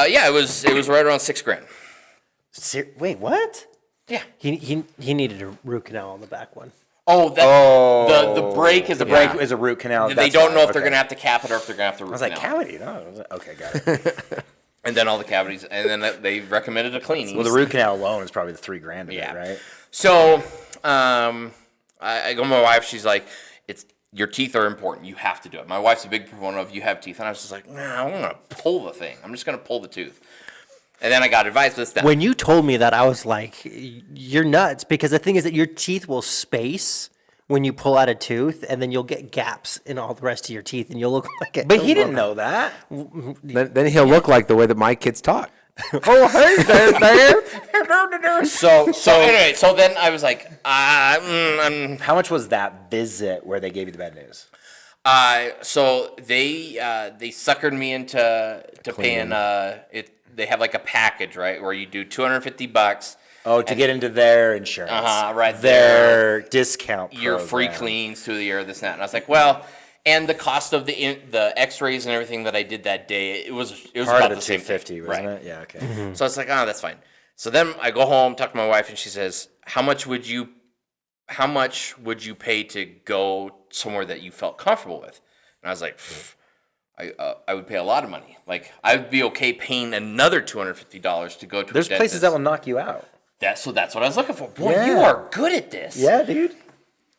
yeah, it was right around $6,000. Wait, what? Yeah. He needed a root canal on the back one. Oh, that the break is The break is a root canal. They that's don't why. know if they're Okay. gonna have to cap it or if they're gonna have to root I was like, canal. cavity? No. Okay, got it. And then all the cavities, and then they recommended a cleaning. Well, the root canal alone is probably the $3,000 of Yeah. it, right? So, I go to my wife. She's like, your teeth are important. You have to do it. My wife's a big proponent of you have teeth, and I was just like, nah, I'm gonna pull the thing. I'm just gonna pull the tooth. And then I got advice this time. When you told me that, I was like, you're nuts. Because the thing is that your teeth will space when you pull out a tooth, and then you'll get gaps in all the rest of your teeth, and you'll look like it. But he didn't know that. Then he'll look like the way that my kids talk. Oh, hey, there. So anyway, so then I was like, how much was that visit where they gave you the bad news? So they suckered me into paying They have like a package, right, where you do $250. Oh, to get into their insurance. Right Their discount Your free program. cleans through the year, this and that. And I was like, well, and the cost of the X-rays and everything that I did that day, it was Part about of the the same 250, thing. wasn't Right. it? Yeah, okay. So I was like, oh, that's fine. So then I go home, talk to my wife, and she says, how much would you pay to go somewhere that you felt comfortable with? And I was like, I would pay a lot of money. Like, I'd be okay paying another $250 to go to There's a places that dentist. will knock you out. So that's what I was looking for. Boy, Yeah. you are good at this. Yeah, dude.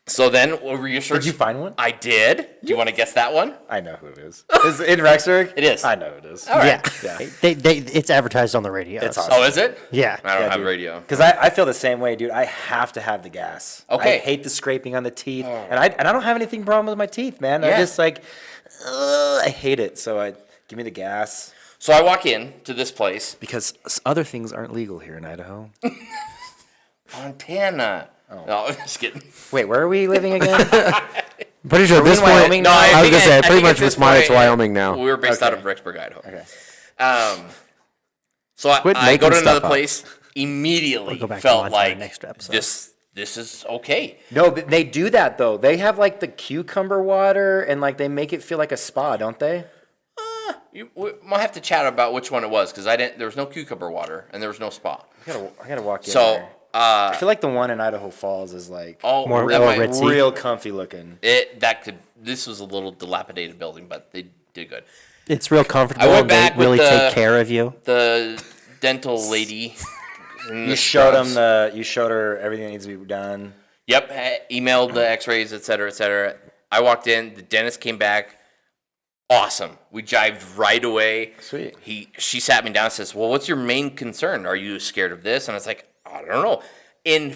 So then over your search. Did you find one? I did. Do you want to guess that one? I know who it is. Is it in Rexburg? It is. I know it is. All right. Yeah. Yeah. It's advertised on the radio. It's so- awesome. Oh, is it? Yeah. I don't Yeah, have dude. radio. Because I feel the same way, dude. I have to have the gas. Okay. I hate the scraping on the teeth, and I don't have anything problem with my teeth, man. I Yeah. just like, I hate it. So give me the gas. So I walk in to this place, Because other things aren't legal here in Idaho. Montana. Oh. No, I'm just kidding. Wait, where are we living again? Pretty sure at we this in point, Wyoming now? I was think gonna say, I pretty think much at this this mine, it's point, Wyoming now. We were based out of Okay. Rexburg, Idaho. Okay. So I Quit go making to another stuff up. place. Immediately We'll go back to felt Montana like next episode. this is okay. No, but they do that though. They have like the cucumber water, and like they make it feel like a spa, don't they? We might have to chat about which one it was because there was no cucumber water and there was no spa. I gotta walk in So there. I feel like the one in Idaho Falls is like More that might- ritzy. real comfy looking. This was a little dilapidated building, but they did good. It's real comfortable. I went and they back with really the- take care of you. The dental lady. You showed her everything that needs to be done. Yep, emailed the X-rays, et cetera, et cetera. I walked in. The dentist came back. Awesome. We jived right away. Sweet. She sat me down and says, "Well, what's your main concern? Are you scared of this?" And I was like, "I don't know." In a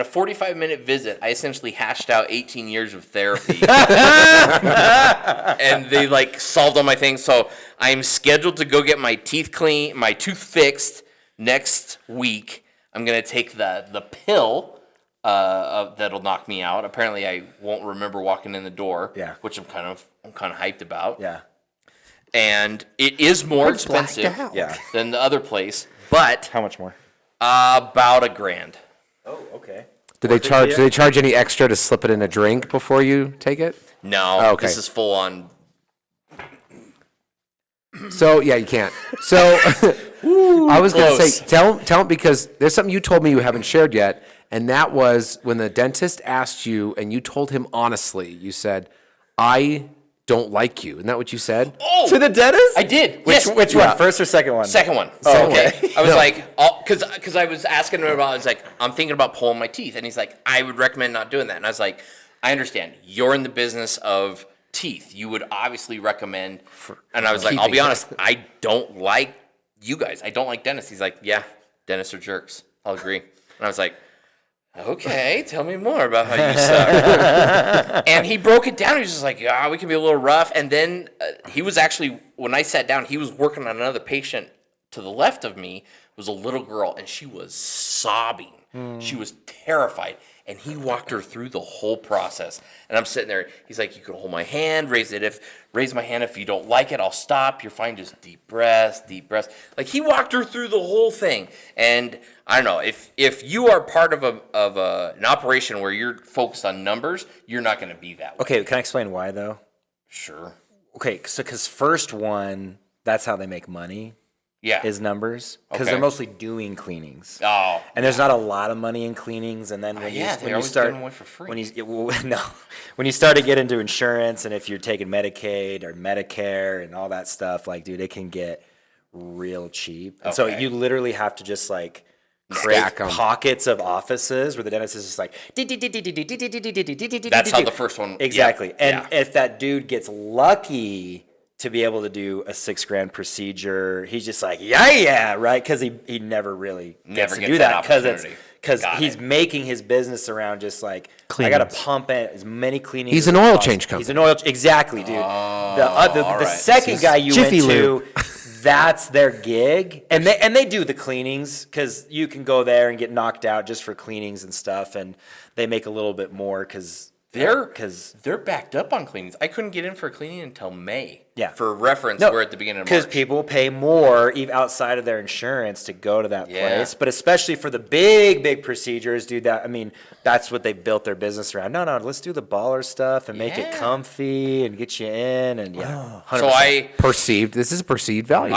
45-minute visit, I essentially hashed out 18 years of therapy, and they like solved all my things. So I'm scheduled to go get my tooth fixed next week. I'm gonna take the pill that'll knock me out. Apparently, I won't remember walking in the door. Yeah. Which I'm kind of hyped about. Yeah. And it is more expensive Yeah. than the other place, but How much more? about $1,000. Oh, okay. Do they charge any extra to slip it in a drink before you take it? No, Oh, okay. this is full on. So yeah, you can't. So I was gonna Close. say, tell because there's something you told me you haven't shared yet, and that was when the dentist asked you, and you told him honestly, you said, "I don't like you." Isn't that what you said? Oh, To the dentist? I did. Which Yes. which one? First or second one? Second one. Oh, okay. okay. I was like, because I was asking him about. I was like, I'm thinking about pulling my teeth, and he's like, I would recommend not doing that. And I was like, I understand. You're in the business of teeth. You would obviously recommend. And I was like, I'll be honest. I don't like you guys. I don't like dentists. He's like, yeah, dentists are jerks. I'll agree. And I was like, okay, tell me more about how you suck. And he broke it down. He was just like, yeah, we can be a little rough. And then he was actually, when I sat down, he was working on another patient to the left of me. Was a little girl, and she was sobbing. She was terrified. And he walked her through the whole process. And I'm sitting there. He's like, you can hold my hand, raise my hand if you don't like it, I'll stop. You're fine. Just deep breaths, deep breaths. Like he walked her through the whole thing. And I don't know, if you are part of an operation where you're focused on numbers, you're not going to be that way. Okay, can I explain why though? Sure. Okay, so because first one, that's how they make money Yeah. is numbers because Okay. they're mostly doing cleanings. Oh. And there's not a lot of money in cleanings, and then when yeah, you they when you always start give them away for free. when you start to get into insurance, and if you're taking Medicaid or Medicare and all that stuff, like dude, it can get real cheap. And so Okay. you literally have to just like create Stack 'em. pockets of offices where the dentist is just like That's how the first one. exactly. Yeah, And if that dude gets lucky to be able to do a $6,000 procedure, he's just like, yeah, right? Because he never really gets Never to gets do that that opportunity. because Got he's it. making his business around just like I got to Cleanings. pump in as many cleanings. He's as an oil possible. change company. He's an oil exactly, dude. The all right. second guy you Jiffy went Lube. to. That's their gig, and they do the cleanings because you can go there and get knocked out just for cleanings and stuff, and they make a little bit more because They're backed up on cleanings. I couldn't get in for a cleaning until May. Yeah. For reference, No, we're at the beginning of because March. people pay more outside of their insurance to go to that Yeah. place. But especially for the big procedures, dude, that's what they built their business around. No, let's do the baller stuff and make it Yeah. comfy and get you in and yeah. 100%. So Perceived. This is perceived value.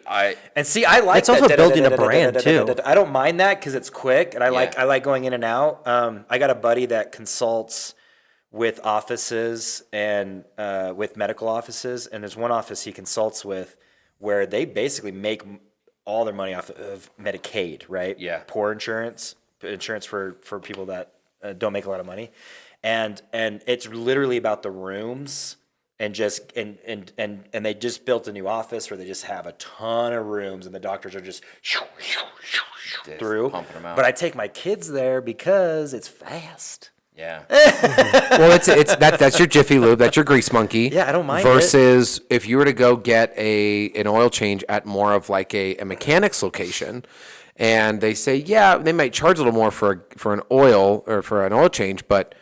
I And see, I like It's also that. building a brand, too. I don't mind that because it's quick, and I Yeah. like going in and out. I got a buddy that consults with offices and with medical offices, and there's one office he consults with where they basically make all their money off of Medicaid, right? Yeah. Poor insurance for people that don't make a lot of money, and it's literally about the rooms. And just and they just built a new office where they just have a ton of rooms, and the doctors are just through. pumping 'em out. But I take my kids there because it's fast. yeah. Well, that's your Jiffy Lube, that's your Grease Monkey. Yeah, I don't mind it. Versus if you were to go get an oil change at more of like a mechanic's location, and they say, yeah, they might charge a little more for an oil or for an oil change, but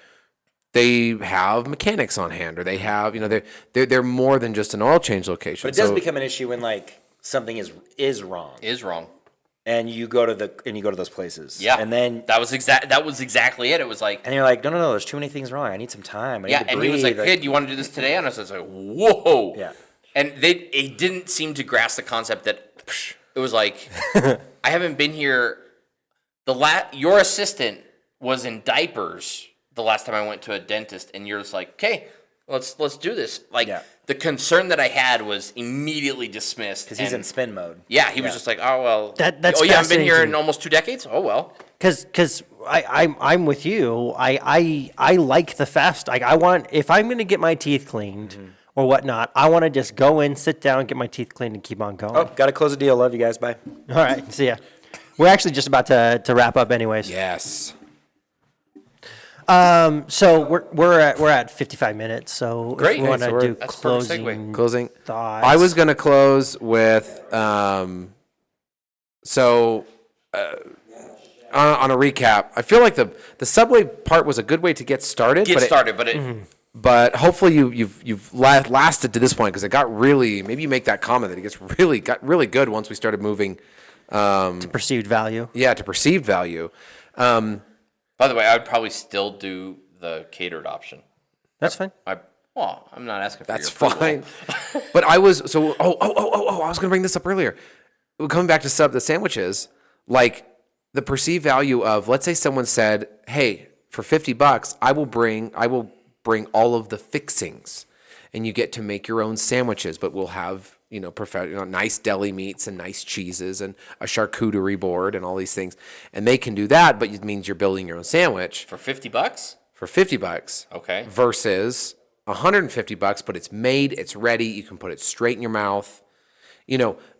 they have mechanics on hand, or they have, they're more than just an oil change location. But it does So- become an issue when like something is wrong, Is wrong. and you go to those places. Yeah. and then that was exactly it. It was like, and you're like, no, there's too many things wrong. I need some time. I need yeah, to and breathe. he was like, "Hey, do you want to do this today?" And I was like, "Whoa!" Yeah. And it didn't seem to grasp the concept that it was like, I haven't been here. Your assistant was in diapers the last time I went to a dentist, and you're just like, "Okay, let's do this." Like Yeah. the concern that I had was immediately dismissed because he's in and- spin mode. Yeah, he was just like, "Oh well." That's oh, you haven't been here fascinating. in almost 2 decades. Oh well. Because I'm with you. I like the fast. Like I want, if I'm going to get my teeth cleaned or whatnot, I want to just go in, sit down, get my teeth cleaned, and keep on going. Oh, gotta close the deal. Love you guys. Bye. All right, see ya. We're actually just about to wrap up, anyways. Yes. So we're at 55 minutes. So Great. if we want Okay, to so do that's a perfect segue. closing, Closing. thoughts. I was going to close with, on a recap, I feel like the Subway part was a good way to get started. But hopefully you've lasted to this point, because it got really, maybe you make that comment that it got really good once we started moving, perceived value. to perceived value. By the way, I would probably still do the catered option. That's fine. I'm not asking for That's your approval. fine. But I was I was going to bring this up earlier. Coming back to the sandwiches, like the perceived value of, let's say someone said, "Hey, for $50, I will bring all of the fixings, and you get to make your own sandwiches, but we'll have nice deli meats and nice cheeses and a charcuterie board and all these things." And they can do that, but it means you're building your own sandwich For $50? for $50. Okay. Versus $150, but it's made, it's ready, you can put it straight in your mouth.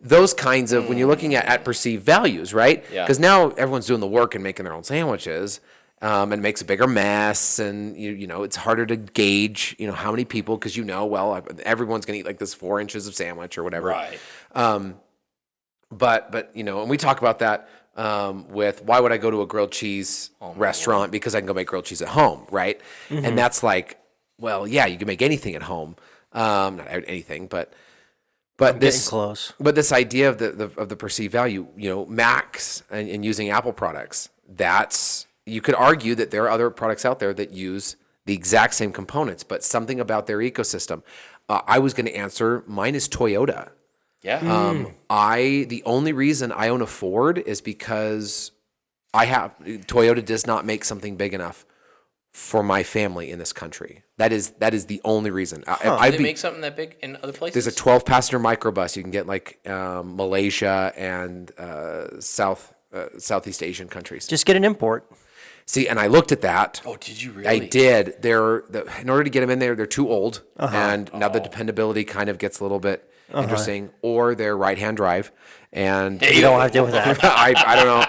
Those kinds of, when you're looking at perceived values, right? Yeah. Because now everyone's doing the work and making their own sandwiches, and it makes a bigger mess, and it's harder to gauge, how many people, because everyone's gonna eat like this 4 inches of sandwich or whatever. Right. But and we talk about that with, why would I go to a grilled cheese restaurant? Because I can go make grilled cheese at home, right? And that's like, well, yeah, you can make anything at home, not anything, but Getting this close. But this idea of the perceived value, Max and using Apple products, you could argue that there are other products out there that use the exact same components, but something about their ecosystem. I was going to answer, mine is Toyota. Yeah. The only reason I own a Ford is because Toyota does not make something big enough for my family in this country. That is the only reason. Do they make something that big in other places? There's a 12-passenger microbus you can get like Malaysia and Southeast Asian countries. Just get an import. See, and I looked at that. Oh, did you really? I did. In order to get them in there, they're too old, and now the dependability kind of gets a little bit interesting. Or they're right-hand drive, and You don't want to deal with that. I don't know.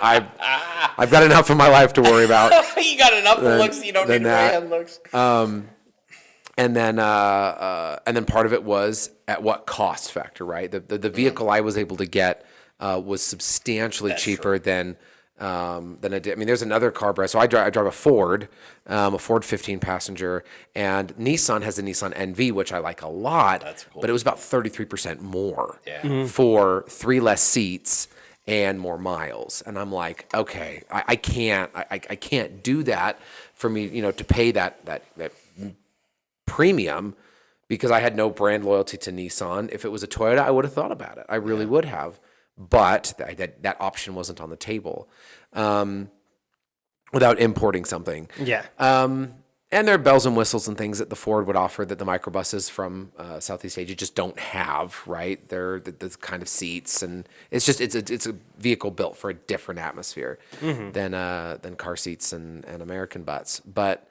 I've got enough in my life to worry about. You got enough looks. You don't than need that. right-hand looks. And then part of it was at what cost factor, right? The vehicle I was able to get was substantially cheaper than than I did. I mean, there's another car brand. So I drive a Ford 15 passenger, and Nissan has a Nissan NV, which I like a lot. That's cool. But it was about 33% more for 3 less seats and more miles. And I'm like, okay, I can't do that for me, to pay that premium, because I had no brand loyalty to Nissan. If it was a Toyota, I would have thought about it. I really would have. But that option wasn't on the table without importing something. Yeah. And there are bells and whistles and things that the Ford would offer that the microbuses from Southeast Asia just don't have, right? They're the kind of seats, and it's a vehicle built for a different atmosphere than car seats and American butts. But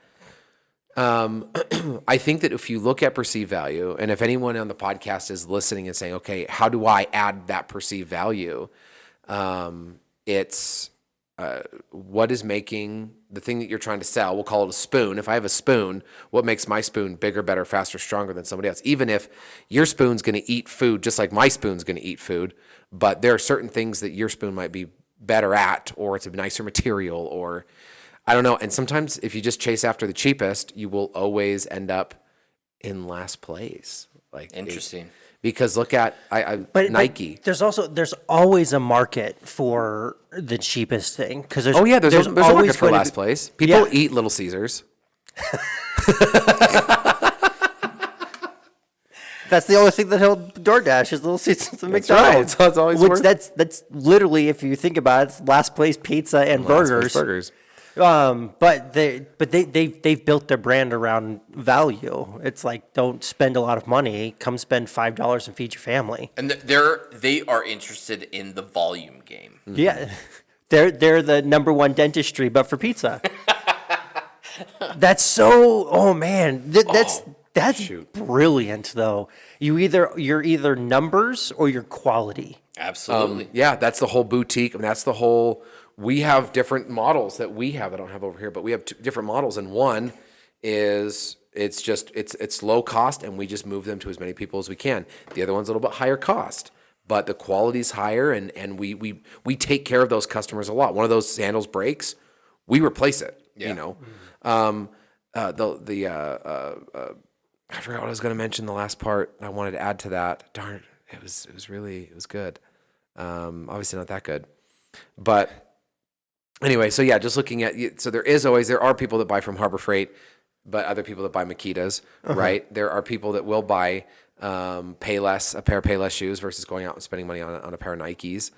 I think that if you look at perceived value, and if anyone on the podcast is listening and saying, okay, how do I add that perceived value? It's what is making the thing that you're trying to sell, we'll call it a spoon. If I have a spoon, what makes my spoon bigger, better, faster, stronger than somebody else? Even if your spoon's going to eat food just like my spoon's going to eat food, but there are certain things that your spoon might be better at, or it's a nicer material, or I don't know. And sometimes if you just chase after the cheapest, you will always end up in last place. Interesting. Because look at But Nike. there's always a market for the cheapest thing, because there's There's a market always for going to last be- place. People Yeah. eat Little Caesars. That's the only thing that held DoorDash is Little Caesars and right. McDonald's. It's always which worth- that's literally, if you think about it, it's last place pizza and Last place burgers. burgers. But they've built their brand around value. It's like, don't spend a lot of money. Come spend $5 and feed your family. And they are interested in the volume game. Yeah, they're the number one dentistry, but for pizza. That's so. Oh man, that's shoot. brilliant though. You're either numbers or you're quality. Absolutely. Yeah, that's the whole boutique. I mean, that's the whole. We have different models that we have. I don't have over here, but we have two different models, and one is it's low cost, and we just move them to as many people as we can. The other one's a little bit higher cost, but the quality's higher, and we take care of those customers a lot. One of those sandals breaks, we replace it. Yeah. You know, I forgot what I was going to mention. The last part I wanted to add to that. Darn, it was good. Obviously not that good, but. Anyway, so yeah, just looking at, so there are people that buy from Harbor Freight, but other people that buy Makitas, right? There are people that will buy a pair of Payless shoes versus going out and spending money on a pair of Nikes.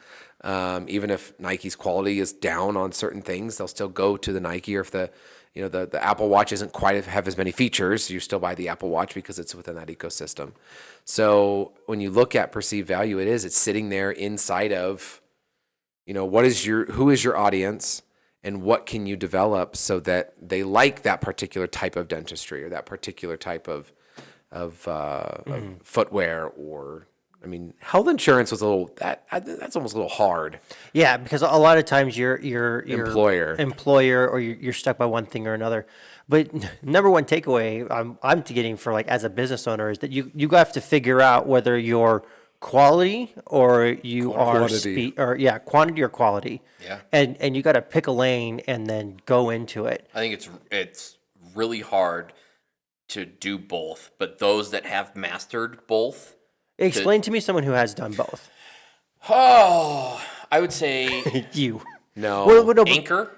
Even if Nike's quality is down on certain things, they'll still go to the Nike. Or if the Apple Watch isn't quite have as many features, you still buy the Apple Watch because it's within that ecosystem. So when you look at perceived value, it's sitting there inside of, who is your audience, and what can you develop so that they like that particular type of dentistry or that particular type of footwear, or health insurance was that's almost a little hard. Yeah, because a lot of times your employer or you're stuck by one thing or another. But number one takeaway I'm getting for as a business owner is that you have to figure out whether you're quality or you Quantity. are quantity or quality. Yeah. And you got to pick a lane and then go into it. I think it's really hard to do both, but those that have mastered both. Explain to me someone who has done both. Oh, I would say You. No, Well, Anchor.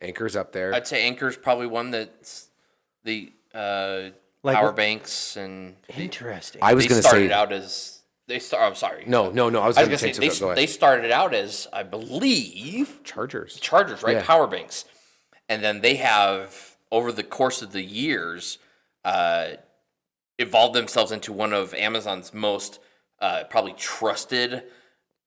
Anchor's up there. I'd say Anchor's probably one that's the Like power what- banks and Interesting. I was they going to started say out as I'm sorry. no. I was I was going gonna to say say go they ahead. started out as, I believe, Chargers. chargers, right? Yeah. Power banks, and then they have over the course of the years evolved themselves into one of Amazon's most probably trusted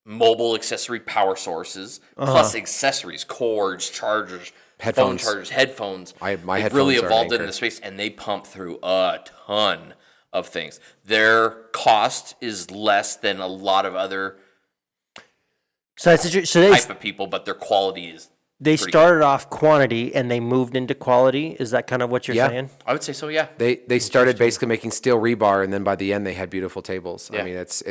mobile accessory power sources, plus accessories, cords, chargers, Headphones. phone chargers, headphones. My They've headphones really are an evolved Anchor. into the space, and they pump through a ton of things. Their cost is less than a lot of other So they type of people, but their quality is. they pretty started off quantity and they moved into quality. Is that kind of what you're Yeah. saying? I would say so. Yeah. They started basically making steel rebar, and then by the end they had beautiful tables. Yeah. I mean, it's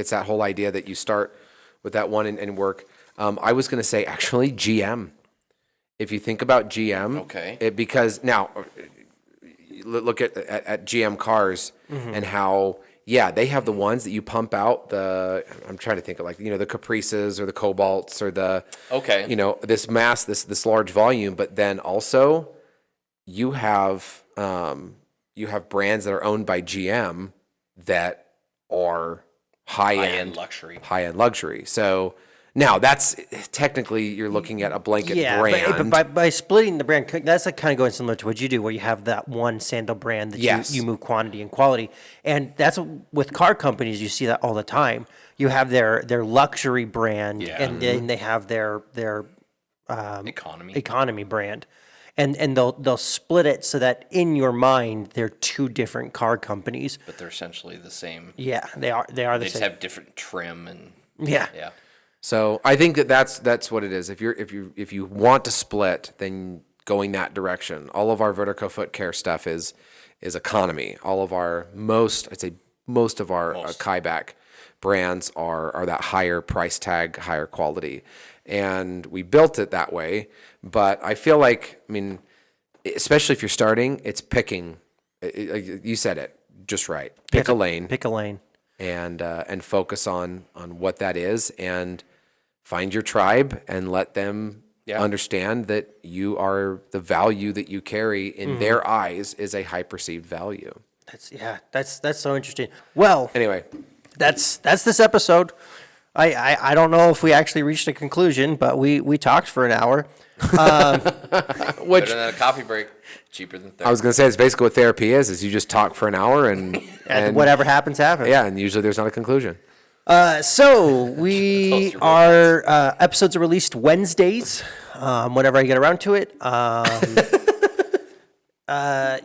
that whole idea that you start with that one and work. I was going to say actually GM. If you think about GM, Okay. because now look at GM cars and how they have the ones that you pump out I'm trying to think of like the Caprices or the Cobalts or the Okay. this mass this large volume, but then also you have brands that are owned by GM that are High-end luxury. high-end luxury. So now that's technically you're looking at a blanket brand. But by splitting the brand, that's like kind of going similar to what you do, where you have that one sandal brand that Yes. you move quantity and quality, and that's with car companies. You see that all the time. You have their luxury brand, Yeah. and then they have their economy brand, and they'll split it so that in your mind they're two different car companies. But they're essentially the same. Yeah, they are the They just same. have different trim and Yeah. yeah. So I think that's what it is. If you want to split, then going that direction. All of our Vertico Foot Care stuff is economy. All of our most of our Kaibak brands are that higher price tag, higher quality, and we built it that way. But I feel like, I mean, especially if you're starting, it's picking. You said it just right. Pick a lane. Pick a lane. And focus on what that is and find your tribe and let them understand that you are the value that you carry in their eyes is a high perceived value. That's so interesting. Well, Anyway, that's this episode. I don't know if we actually reached a conclusion, but we talked for an hour. Better than a coffee break. Cheaper than I therapy. was going to say it's basically what therapy is you just talk for an hour and Whatever happens, happens. Yeah, and usually there's not a conclusion. So we our episodes are released Wednesdays, whenever I get around to it.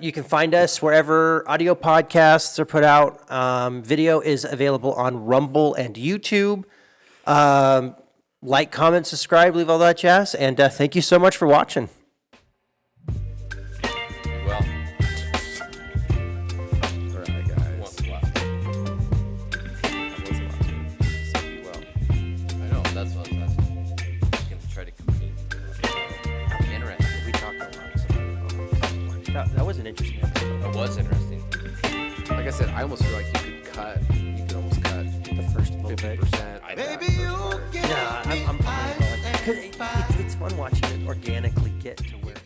You can find us wherever audio podcasts are put out. Video is available on Rumble and YouTube. Like, comment, subscribe, leave all that jazz, and thank you so much for watching. Well, All right, guys. what's left? I know, that's what I was going to try to compete. Interesting. We talked a lot. That was an interesting episode. It was interesting. Like I said, I almost feel like you could almost cut The first little bit. 50%. Yeah, I'm 'cause it's fun watching it organically get to where.